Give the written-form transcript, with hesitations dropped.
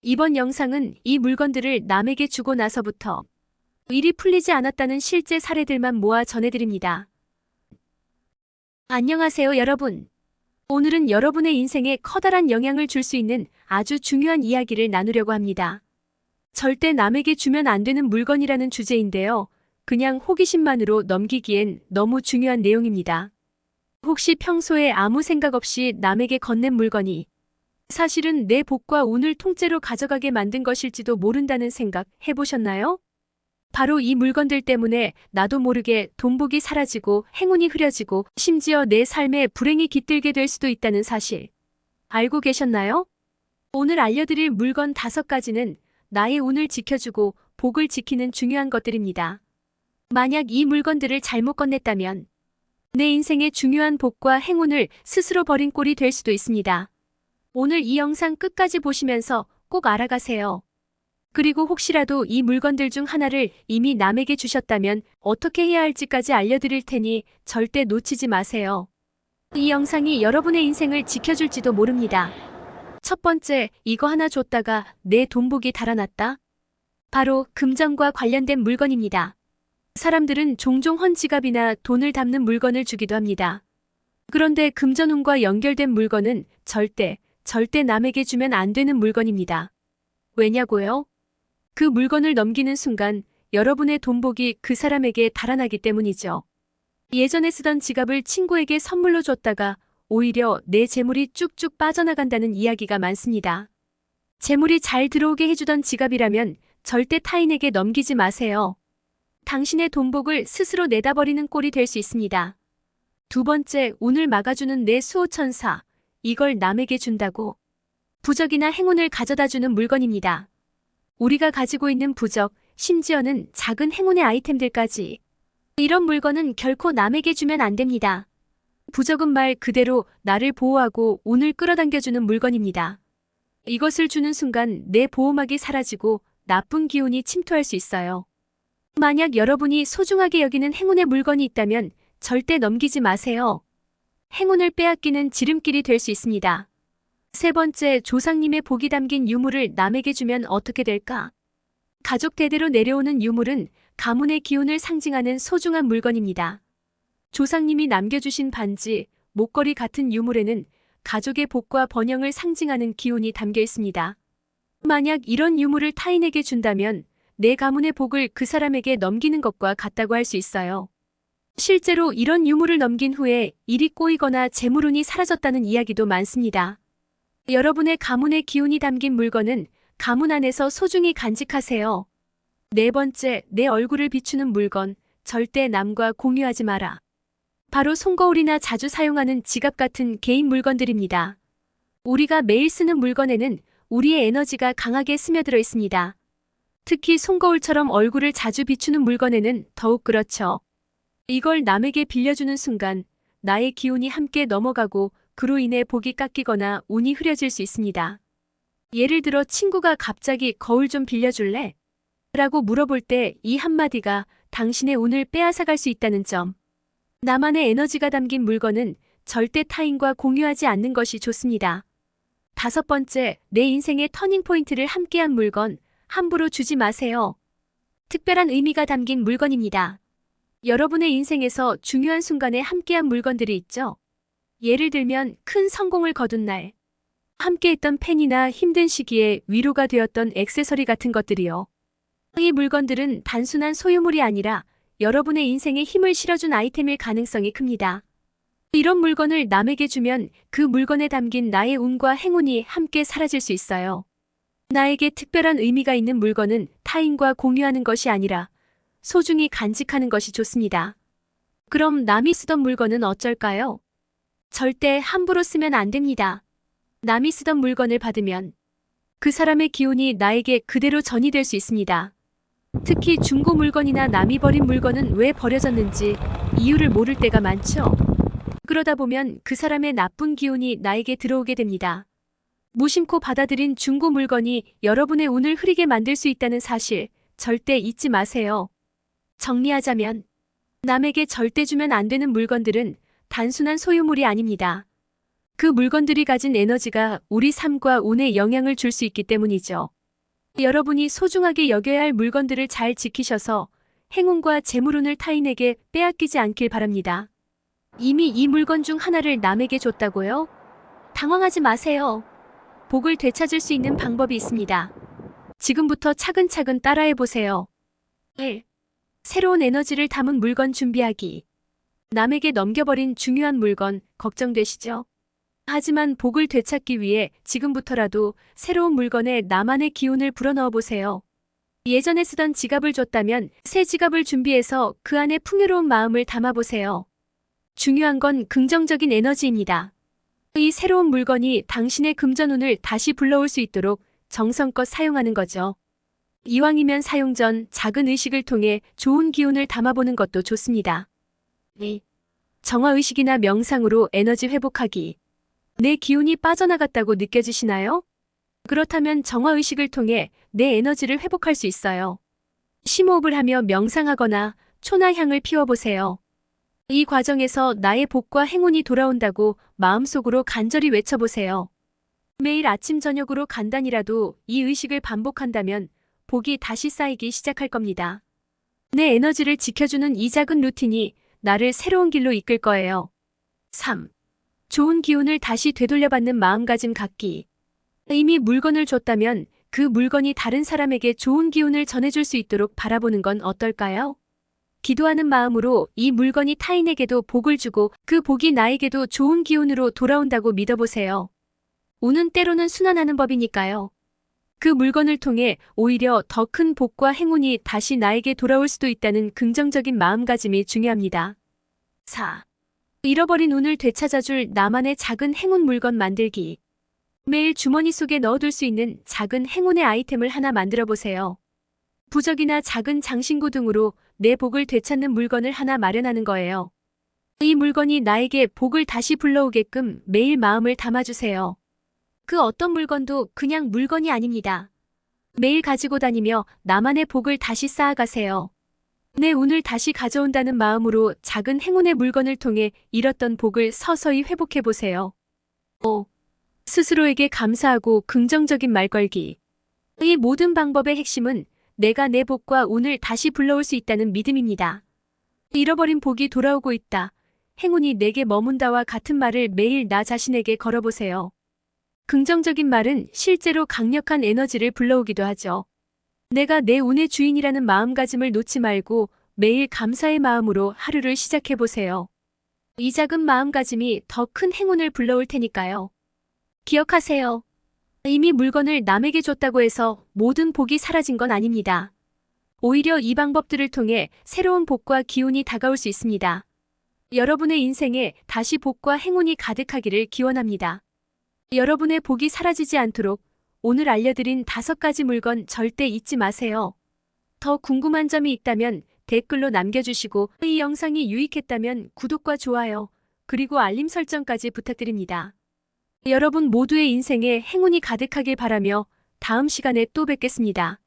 이번 영상은 이 물건들을 남에게 주고 나서부터 일이 풀리지 않았다는 실제 사례들만 모아 전해드립니다. 안녕하세요, 여러분. 오늘은 여러분의 인생에 커다란 영향을 줄 수 있는 아주 중요한 이야기를 나누려고 합니다. 절대 남에게 주면 안 되는 물건이라는 주제인데요. 그냥 호기심만으로 넘기기엔 너무 중요한 내용입니다. 혹시 평소에 아무 생각 없이 남에게 건넨 물건이 사실은 내 복과 운을 통째로 가져가게 만든 것일지도 모른다는 생각 해보셨나요? 바로 이 물건들 때문에 나도 모르게 돈복이 사라지고 행운이 흐려지고 심지어 내 삶에 불행이 깃들게 될 수도 있다는 사실 알고 계셨나요? 오늘 알려드릴 물건 5가지는 나의 운을 지켜주고 복을 지키는 중요한 것들입니다. 만약 이 물건들을 잘못 건넸다면 내 인생의 중요한 복과 행운을 스스로 버린 꼴이 될 수도 있습니다. 오늘 이 영상 끝까지 보시면서 꼭 알아가세요. 그리고 혹시라도 이 물건들 중 하나를 이미 남에게 주셨다면 어떻게 해야 할지까지 알려드릴 테니 절대 놓치지 마세요. 이 영상이 여러분의 인생을 지켜줄지도 모릅니다. 첫 번째, 이거 하나 줬다가 내 돈복이 달아났다? 바로 금전과 관련된 물건입니다. 사람들은 종종 헌지갑이나 돈을 담는 물건을 주기도 합니다. 그런데 금전운과 연결된 물건은 절대 남에게 주면 안 되는 물건입니다. 왜냐고요? 그 물건을 넘기는 순간 여러분의 돈복이 그 사람에게 달아나기 때문이죠. 예전에 쓰던 지갑을 친구에게 선물로 줬다가 오히려 내 재물이 쭉쭉 빠져나간다는 이야기가 많습니다. 재물이 잘 들어오게 해주던 지갑이라면 절대 타인에게 넘기지 마세요. 당신의 돈복을 스스로 내다버리는 꼴이 될 수 있습니다. 두 번째, 운을 막아주는 내 수호천사. 이걸 남에게 준다고 부적이나 행운을 가져다주는 물건입니다. 우리가 가지고 있는 부적, 심지어는 작은 행운의 아이템들까지. 이런 물건은 결코 남에게 주면 안 됩니다. 부적은 말 그대로 나를 보호하고 운을 끌어당겨주는 물건입니다. 이것을 주는 순간 내 보호막이 사라지고 나쁜 기운이 침투할 수 있어요. 만약 여러분이 소중하게 여기는 행운의 물건이 있다면 절대 넘기지 마세요. 행운을 빼앗기는 지름길이 될 수 있습니다. 세 번째, 조상님의 복이 담긴 유물을 남에게 주면 어떻게 될까? 가족 대대로 내려오는 유물은 가문의 기운을 상징하는 소중한 물건입니다. 조상님이 남겨주신 반지, 목걸이 같은 유물에는 가족의 복과 번영을 상징하는 기운이 담겨 있습니다. 만약 이런 유물을 타인에게 준다면 내 가문의 복을 그 사람에게 넘기는 것과 같다고 할 수 있어요. 실제로 이런 유물을 넘긴 후에 일이 꼬이거나 재물운이 사라졌다는 이야기도 많습니다. 여러분의 가문의 기운이 담긴 물건은 가문 안에서 소중히 간직하세요. 네 번째, 내 얼굴을 비추는 물건, 절대 남과 공유하지 마라. 바로 손거울이나 자주 사용하는 지갑 같은 개인 물건들입니다. 우리가 매일 쓰는 물건에는 우리의 에너지가 강하게 스며들어 있습니다. 특히 손거울처럼 얼굴을 자주 비추는 물건에는 더욱 그렇죠. 이걸 남에게 빌려주는 순간 나의 기운이 함께 넘어가고 그로 인해 복이 깎이거나 운이 흐려질 수 있습니다. 예를 들어 친구가 갑자기 거울 좀 빌려줄래? 라고 물어볼 때 이 한마디가 당신의 운을 빼앗아갈 수 있다는 점. 나만의 에너지가 담긴 물건은 절대 타인과 공유하지 않는 것이 좋습니다. 다섯 번째, 내 인생의 터닝포인트를 함께한 물건, 함부로 주지 마세요. 특별한 의미가 담긴 물건입니다. 여러분의 인생에서 중요한 순간에 함께한 물건들이 있죠. 예를 들면 큰 성공을 거둔 날, 함께했던 팬이나 힘든 시기에 위로가 되었던 액세서리 같은 것들이요. 이 물건들은 단순한 소유물이 아니라 여러분의 인생에 힘을 실어준 아이템일 가능성이 큽니다. 이런 물건을 남에게 주면 그 물건에 담긴 나의 운과 행운이 함께 사라질 수 있어요. 나에게 특별한 의미가 있는 물건은 타인과 공유하는 것이 아니라 소중히 간직하는 것이 좋습니다. 그럼 남이 쓰던 물건은 어쩔까요? 절대 함부로 쓰면 안 됩니다. 남이 쓰던 물건을 받으면 그 사람의 기운이 나에게 그대로 전이될 수 있습니다. 특히 중고 물건이나 남이 버린 물건은 왜 버려졌는지 이유를 모를 때가 많죠. 그러다 보면 그 사람의 나쁜 기운이 나에게 들어오게 됩니다. 무심코 받아들인 중고 물건이 여러분의 운을 흐리게 만들 수 있다는 사실 절대 잊지 마세요. 정리하자면 남에게 절대 주면 안 되는 물건들은 단순한 소유물이 아닙니다. 그 물건들이 가진 에너지가 우리 삶과 운에 영향을 줄 수 있기 때문이죠. 여러분이 소중하게 여겨야 할 물건들을 잘 지키셔서 행운과 재물운을 타인에게 빼앗기지 않길 바랍니다. 이미 이 물건 중 하나를 남에게 줬다고요? 당황하지 마세요. 복을 되찾을 수 있는 방법이 있습니다. 지금부터 차근차근 따라해 보세요. 1. 새로운 에너지를 담은 물건 준비하기. 남에게 넘겨버린 중요한 물건 걱정되시죠? 하지만 복을 되찾기 위해 지금부터라도 새로운 물건에 나만의 기운을 불어넣어 보세요. 예전에 쓰던 지갑을 줬다면 새 지갑을 준비해서 그 안에 풍요로운 마음을 담아보세요. 중요한 건 긍정적인 에너지입니다. 이 새로운 물건이 당신의 금전운을 다시 불러올 수 있도록 정성껏 사용하는 거죠. 이왕이면 사용 전 작은 의식을 통해 좋은 기운을 담아보는 것도 좋습니다. 2. 정화의식이나 명상으로 에너지 회복하기. 내 기운이 빠져나갔다고 느껴지시나요? 그렇다면 정화의식을 통해 내 에너지를 회복할 수 있어요. 심호흡을 하며 명상하거나 초나향을 피워보세요. 이 과정에서 나의 복과 행운이 돌아온다고 마음속으로 간절히 외쳐보세요. 매일 아침 저녁으로 간단히라도 이 의식을 반복한다면 복이 다시 쌓이기 시작할 겁니다. 내 에너지를 지켜주는 이 작은 루틴이 나를 새로운 길로 이끌 거예요. 3. 좋은 기운을 다시 되돌려받는 마음가짐 갖기. 이미 물건을 줬다면 그 물건이 다른 사람에게 좋은 기운을 전해줄 수 있도록 바라보는 건 어떨까요? 기도하는 마음으로 이 물건이 타인에게도 복을 주고 그 복이 나에게도 좋은 기운으로 돌아온다고 믿어보세요. 운은 때로는 순환하는 법이니까요. 그 물건을 통해 오히려 더 큰 복과 행운이 다시 나에게 돌아올 수도 있다는 긍정적인 마음가짐이 중요합니다. 4. 잃어버린 운을 되찾아줄 나만의 작은 행운 물건 만들기. 매일 주머니 속에 넣어둘 수 있는 작은 행운의 아이템을 하나 만들어 보세요. 부적이나 작은 장신구 등으로 내 복을 되찾는 물건을 하나 마련하는 거예요. 이 물건이 나에게 복을 다시 불러오게끔 매일 마음을 담아주세요. 그 어떤 물건도 그냥 물건이 아닙니다. 매일 가지고 다니며 나만의 복을 다시 쌓아가세요. 내 운을 다시 가져온다는 마음으로 작은 행운의 물건을 통해 잃었던 복을 서서히 회복해보세요. 5. 스스로에게 감사하고 긍정적인 말 걸기. 이 모든 방법의 핵심은 내가 내 복과 운을 다시 불러올 수 있다는 믿음입니다. 잃어버린 복이 돌아오고 있다. 행운이 내게 머문다와 같은 말을 매일 나 자신에게 걸어보세요. 긍정적인 말은 실제로 강력한 에너지를 불러오기도 하죠. 내가 내 운의 주인이라는 마음가짐을 놓지 말고 매일 감사의 마음으로 하루를 시작해보세요. 이 작은 마음가짐이 더 큰 행운을 불러올 테니까요. 기억하세요. 이미 물건을 남에게 줬다고 해서 모든 복이 사라진 건 아닙니다. 오히려 이 방법들을 통해 새로운 복과 기운이 다가올 수 있습니다. 여러분의 인생에 다시 복과 행운이 가득하기를 기원합니다. 여러분의 복이 사라지지 않도록 오늘 알려드린 5가지 물건 절대 잊지 마세요. 더 궁금한 점이 있다면 댓글로 남겨주시고 이 영상이 유익했다면 구독과 좋아요, 그리고 알림 설정까지 부탁드립니다. 여러분 모두의 인생에 행운이 가득하길 바라며 다음 시간에 또 뵙겠습니다.